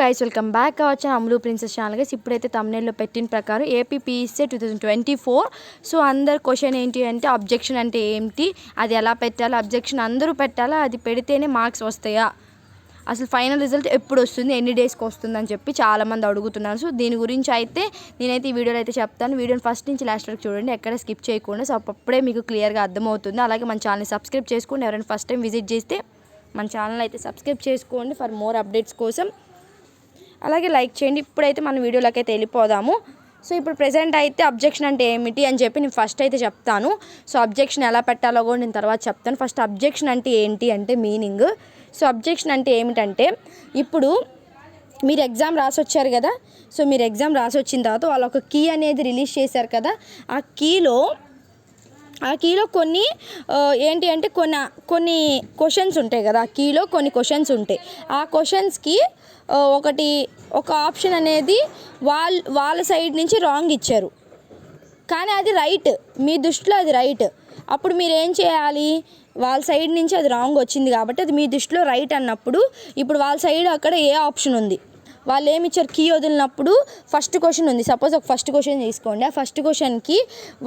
Guys welcome back our అమ్లు princess channel guys. ఇప్పుడైతే తమ్నైల్లో పెట్టిన ప్రకారం ఏపీపీఎస్సీ 2024. సో అందరు క్వశ్చన్ ఏంటి అంటే అబ్జెక్షన్ అంటే ఏంటి, అది ఎలా పెట్టాలి, అబ్జెక్షన్ అందరూ పెట్టాలా, అది పెడితేనే మార్క్స్ వస్తాయా, అసలు ఫైనల్ రిజల్ట్ ఎప్పుడు వస్తుంది, ఎన్ని డేస్కి వస్తుందని చెప్పి చాలామంది అడుగుతున్నారు. సో దీని గురించి అయితే నేనైతే ఈ వీడియోలో అయితే చెప్తాను. వీడియోని ఫస్ట్ నుంచి లాస్ట్ వరకు చూడండి, ఎక్కడ స్కిప్ చేయకుండా. సో అప్పుడే మీకు క్లియర్గా అర్థమవుతుంది. అలాగే మన ఛానల్ని సబ్స్క్రైబ్ చేసుకోండి. ఎవరైనా ఫస్ట్ టైం విజిట్ చేస్తే మన ఛానల్ అయితే సబ్స్క్రైబ్ చేసుకోండి ఫర్ మోర్ అప్డేట్స్ కోసం. అలాగే లైక్ చేయండి. ఇప్పుడైతే మన వీడియోలోకి అయితే వెళ్ళిపోదాము. సో ఇప్పుడు ప్రెజెంట్ అయితే అబ్జెక్షన్ అంటే ఏమిటి అని చెప్పి నేను ఫస్ట్ అయితే చెప్తాను. సో అబ్జెక్షన్ ఎలా పెట్టాలో కూడా నేను తర్వాత చెప్తాను. ఫస్ట్ అబ్జెక్షన్ అంటే ఏంటి అంటే మీనింగ్. సో అబ్జెక్షన్ అంటే ఏమిటంటే, ఇప్పుడు మీరు ఎగ్జామ్ రాసి వచ్చారు కదా. సో మీరు ఎగ్జామ్ రాసి వచ్చిన తర్వాత వాళ్ళు ఒక కీ అనేది రిలీజ్ చేశారు కదా. ఆ కీలో కొన్ని ఏంటి అంటే కొన్ని క్వశ్చన్స్ ఉంటాయి కదా. ఆ కీలో కొన్ని క్వశ్చన్స్ ఉంటాయి. ఆ క్వశ్చన్స్కి ఒక ఆప్షన్ అనేది వాళ్ళ సైడ్ నుంచి రాంగ్ ఇచ్చారు, కానీ అది రైట్, మీ దృష్టిలో అది రైట్. అప్పుడు మీరు ఏం చేయాలి, వాళ్ళ సైడ్ నుంచి అది రాంగ్ వచ్చింది కాబట్టి అది మీ దృష్టిలో రైట్ అన్నప్పుడు, ఇప్పుడు వాళ్ళ సైడ్ అక్కడ ఏ ఆప్షన్ ఉంది, వాళ్ళు ఏమి ఇచ్చారు, కీ వదిలినప్పుడు ఫస్ట్ క్వశ్చన్ ఉంది. సపోజ్ ఒక ఫస్ట్ క్వశ్చన్ తీసుకోండి. ఆ ఫస్ట్ క్వశ్చన్కి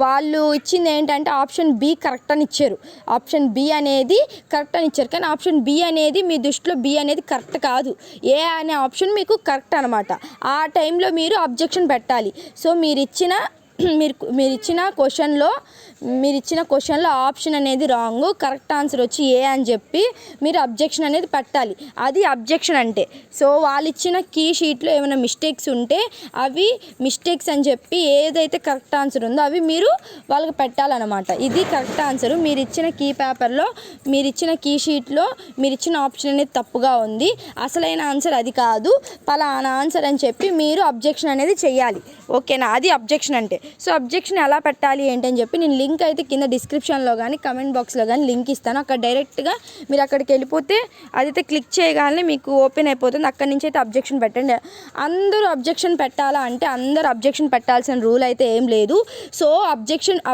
వాళ్ళు ఇచ్చింది ఏంటంటే ఆప్షన్ బి కరెక్ట్ అని ఇచ్చారు. ఆప్షన్ బి అనేది కరెక్ట్ అని ఇచ్చారు, కానీ ఆప్షన్ బి అనేది మీ దృష్టిలో బి అనేది కరెక్ట్ కాదు, ఏ అనే ఆప్షన్ మీకు కరెక్ట్ అనమాట. ఆ టైంలో మీరు అబ్జెక్షన్ పెట్టాలి. సో మీరు ఇచ్చిన క్వశ్చన్లో ఆప్షన్ అనేది రాంగ్, కరెక్ట్ ఆన్సర్ వచ్చి ఏ అని చెప్పి మీరు అబ్జెక్షన్ అనేది పెట్టాలి. అది అబ్జెక్షన్ అంటే. సో వాళ్ళు ఇచ్చిన కీ షీట్లో ఏమైనా మిస్టేక్స్ ఉంటే అవి మిస్టేక్స్ అని చెప్పి ఏదైతే కరెక్ట్ ఆన్సర్ ఉందో అవి మీరు వాళ్ళకి పెట్టాలన్నమాట. ఇది కరెక్ట్ ఆన్సరు. మీరు ఇచ్చిన కీ పేపర్లో, మీరు ఇచ్చిన కీ షీట్లో మీరు ఇచ్చిన ఆప్షన్ అనేది తప్పుగా ఉంది, అసలైన ఆన్సర్ అది కాదు, పలానా ఆన్సర్ అని చెప్పి మీరు అబ్జెక్షన్ అనేది చేయాలి. ఓకేనా, అది అబ్జెక్షన్ అంటే. సో అబ్జెక్షన్ ఎలా పెట్టాలి ఏంటని చెప్పి నేను లింక్ అయితే కింద డిస్క్రిప్షన్లో కానీ కమెంట్ బాక్స్లో కానీ లింక్ ఇస్తాను. అక్కడ డైరెక్ట్గా మీరు అక్కడికి వెళ్ళిపోతే అదైతే క్లిక్ చేయగానే మీకు ఓపెన్ అయిపోతుంది. అక్కడి నుంచి అయితే అబ్జెక్షన్ పెట్టండి. అందరూ అబ్జెక్షన్ పెట్టాలా అంటే అందరూ అబ్జెక్షన్ పెట్టాల్సిన రూల్ అయితే ఏం లేదు. సో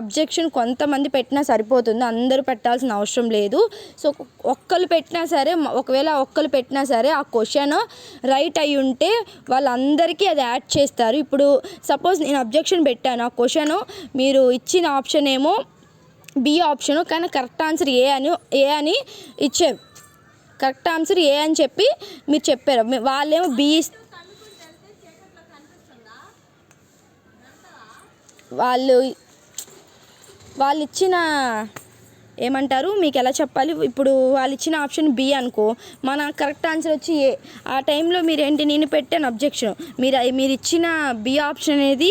అబ్జెక్షన్ కొంతమంది పెట్టినా సరిపోతుంది, అందరూ పెట్టాల్సిన అవసరం లేదు. సో ఒక్కరు పెట్టినా సరే, ఒకవేళ ఒక్కరు పెట్టినా సరే ఆ క్వశ్చన్ రైట్ అయి ఉంటే వాళ్ళందరికీ అది యాడ్ చేస్తారు. ఇప్పుడు సపోజ్ నేను అబ్జెక్షన్ పెట్టాను, ఆ క్వశ్చన్ మీరు ఇచ్చిన ఆప్షన్ ఏమో బి ఆప్షను, కానీ కరెక్ట్ ఆన్సర్ ఏ అని ఇచ్చారు. కరెక్ట్ ఆన్సర్ ఏ అని చెప్పి మీరు చెప్పారు, వాళ్ళేమో బి, వాళ్ళు ఇచ్చిన ఏమంటారు మీకు ఎలా చెప్పాలి, ఇప్పుడు వాళ్ళు ఇచ్చిన ఆప్షన్ బి అనుకో, మన కరెక్ట్ ఆన్సర్ వచ్చి ఏ. ఆ టైంలో మీరేంటి, నేను పెట్టాను అబ్జెక్షన్, మీరు ఇచ్చిన బి ఆప్షన్ అనేది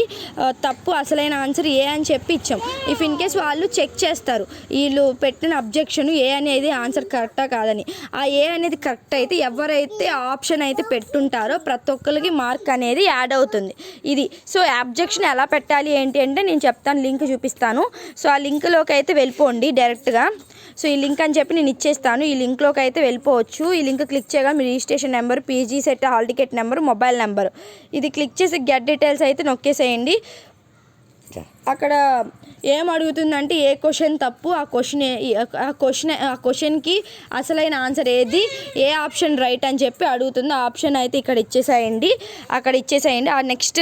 తప్పు, అసలైన ఆన్సర్ ఏ అని చెప్పి ఇచ్చాం. ఇఫ్ ఇన్ కేస్ వాళ్ళు చెక్ చేస్తారు వీళ్ళు పెట్టిన అబ్జెక్షన్ ఏ అనేది ఆన్సర్ కరెక్టా కాదని. ఆ ఏ అనేది కరెక్ట్ అయితే ఎవరైతే ఆప్షన్ అయితే పెట్టుంటారో ప్రతి ఒక్కరికి మార్క్ అనేది యాడ్ అవుతుంది. ఇది. సో అబ్జెక్షన్ ఎలా పెట్టాలి ఏంటి అంటే నేను చెప్తాను, లింక్ చూపిస్తాను. సో ఆ లింక్లోకి అయితే వెళ్ళిపోండి డైరెక్ట్గా. సో ఈ లింక్ అని చెప్పి నేను ఇచ్చేస్తాను, ఈ లింక్లోకి అయితే వెళ్ళిపోవచ్చు. ఈ లింక్ క్లిక్ చేయగా మీ registration number, PG set hall ticket number, mobile number ఇది క్లిక్ చేసి గెట్ డీటెయిల్స్ అయితే నొక్కేసేయండి. అక్కడ ఏం అడుగుతుందంటే ఏ క్వశ్చన్ తప్పు, ఆ క్వశ్చన్కి అసలైన ఆన్సర్ ఏది, ఏ ఆప్షన్ రైట్ అని చెప్పి అడుగుతుంది. ఆ ఆప్షన్ అయితే ఇక్కడ ఇచ్చేసేయండి. ఆ నెక్స్ట్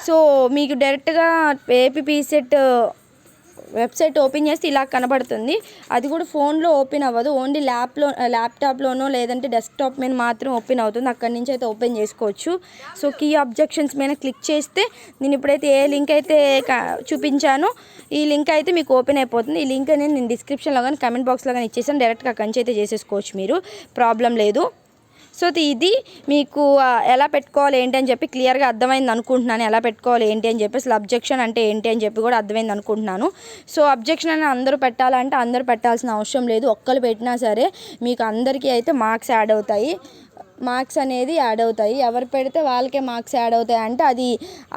సో మీకు డైరెక్ట్గా ఏపీపీఎస్సీ వెబ్సైట్ ఓపెన్ చేస్తే ఇలా కనబడుతుంది. అది కూడా ఫోన్లో ఓపెన్ అవ్వదు, ఓన్లీ ల్యాప్టాప్లోనో లేదంటే డెస్క్టాప్ మీద మాత్రం ఓపెన్ అవుతుంది. అక్కడి నుంచి అయితే ఓపెన్ చేసుకోవచ్చు. సో కీ అబ్జెక్షన్స్ మీద క్లిక్ చేస్తే నేను ఇప్పుడైతే ఏ లింక్ అయితే చూపించానో ఈ లింక్ అయితే మీకు ఓపెన్ అయిపోతుంది. ఈ లింక్ అనేది నేను డిస్క్రిప్షన్లో కానీ కమెంట్ బాక్స్లో కానీ ఇచ్చేసాను, డైరెక్ట్గా అక్కడి నుంచి అయితే చేసేసుకోవచ్చు, మీరు ప్రాబ్లం లేదు. సో ఇది మీకు ఎలా పెట్టుకోవాలి ఏంటి అని చెప్పి క్లియర్గా అర్థమైంది అనుకుంటున్నాను. ఎలా పెట్టుకోవాలి ఏంటి అని చెప్పి, అసలు అబ్జెక్షన్ అంటే ఏంటి అని చెప్పి కూడా అర్థమైంది అనుకుంటున్నాను. సో అబ్జెక్షన్ అని అందరూ పెట్టాలంటే అందరూ పెట్టాల్సిన అవసరం లేదు. ఒక్కరు పెట్టినా సరే మీకు అందరికీ అయితే మార్క్స్ యాడ్ అవుతాయి. ఎవరు పెడితే వాళ్ళకే మార్క్స్ యాడ్ అవుతాయి అంటే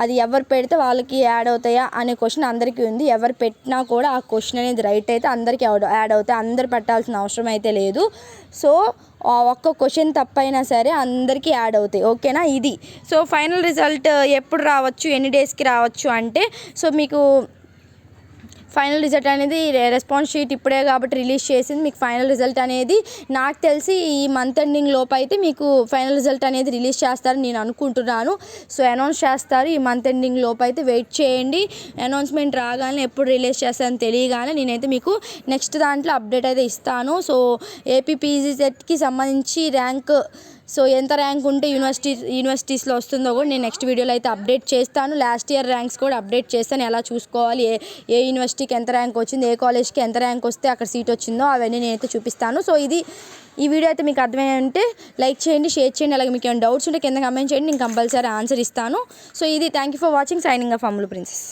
అది ఎవరు పెడితే వాళ్ళకి యాడ్ అవుతాయా అనే క్వశ్చన్ అందరికీ ఉంది. ఎవరు పెట్టినా కూడా ఆ క్వశ్చన్ అనేది రైట్ అయితే అందరికీ యాడ్ అవుతాయి, అందరు పెట్టాల్సిన అవసరం అయితే లేదు. సో ఒక్క క్వశ్చన్ తప్పైనా సరే అందరికీ యాడ్ అవుతాయి. ఓకేనా, ఇది. సో ఫైనల్ రిజల్ట్ ఎప్పుడు రావచ్చు, ఎన్ని డేస్కి రావచ్చు అంటే, సో మీకు ఫైనల్ రిజల్ట్ అనేది రెస్పాన్స్ షీట్ ఇప్పుడే కాబట్టి రిలీజ్ చేసింది. మీకు ఫైనల్ రిజల్ట్ అనేది నాకు తెలిసి ఈ మంత్ ఎండింగ్ లోపు అయితే మీకు ఫైనల్ రిజల్ట్ అనేది రిలీజ్ చేస్తారని నేను అనుకుంటున్నాను. సో అనౌన్స్ చేస్తారు ఈ మంత్ ఎండింగ్ లోపు అయితే వెయిట్ చేయండి. అనౌన్స్మెంట్ రాగానే ఎప్పుడు రిలీజ్ చేస్తారని తెలియగానే నేనైతే మీకు నెక్స్ట్ దాంట్లో అప్డేట్ అయితే ఇస్తాను. సో ఏపీ పీజీసెట్కి సంబంధించి ర్యాంక్ ఎంత ర్యాంక్ ఉంటే యూనివర్సిటీస్లో వస్తుందో కూడా నేను నెక్స్ట్ వీడియోలో అయితే అప్డేట్ చేస్తాను. లాస్ట్ ఇయర్ ర్యాంక్స్ కూడా అప్డేట్ చేస్తాను. ఎలా చూసుకోవాలి, ఏ యూనివర్సిటీకి ఎంత ర్యాంక్ వచ్చింది, ఏ కాలేజ్కి ఎంత ర్యాంక్ వస్తే అక్కడ సీట్ వచ్చిందో అవన్నీ నేనైతే చూపిస్తాను. సో ఈ వీడియో అయితే మీకు అర్థమై ఉంటే లైక్ చేయండి, షేర్ చేయండి. అలాగే మీకు ఏమైనా డౌట్స్ ఉంటే కింద కమెంట్ చేయండి, నేను కంపల్సరీ ఆన్సర్ ఇస్తాను. So thank you for watching. Signing off Ammulu princess.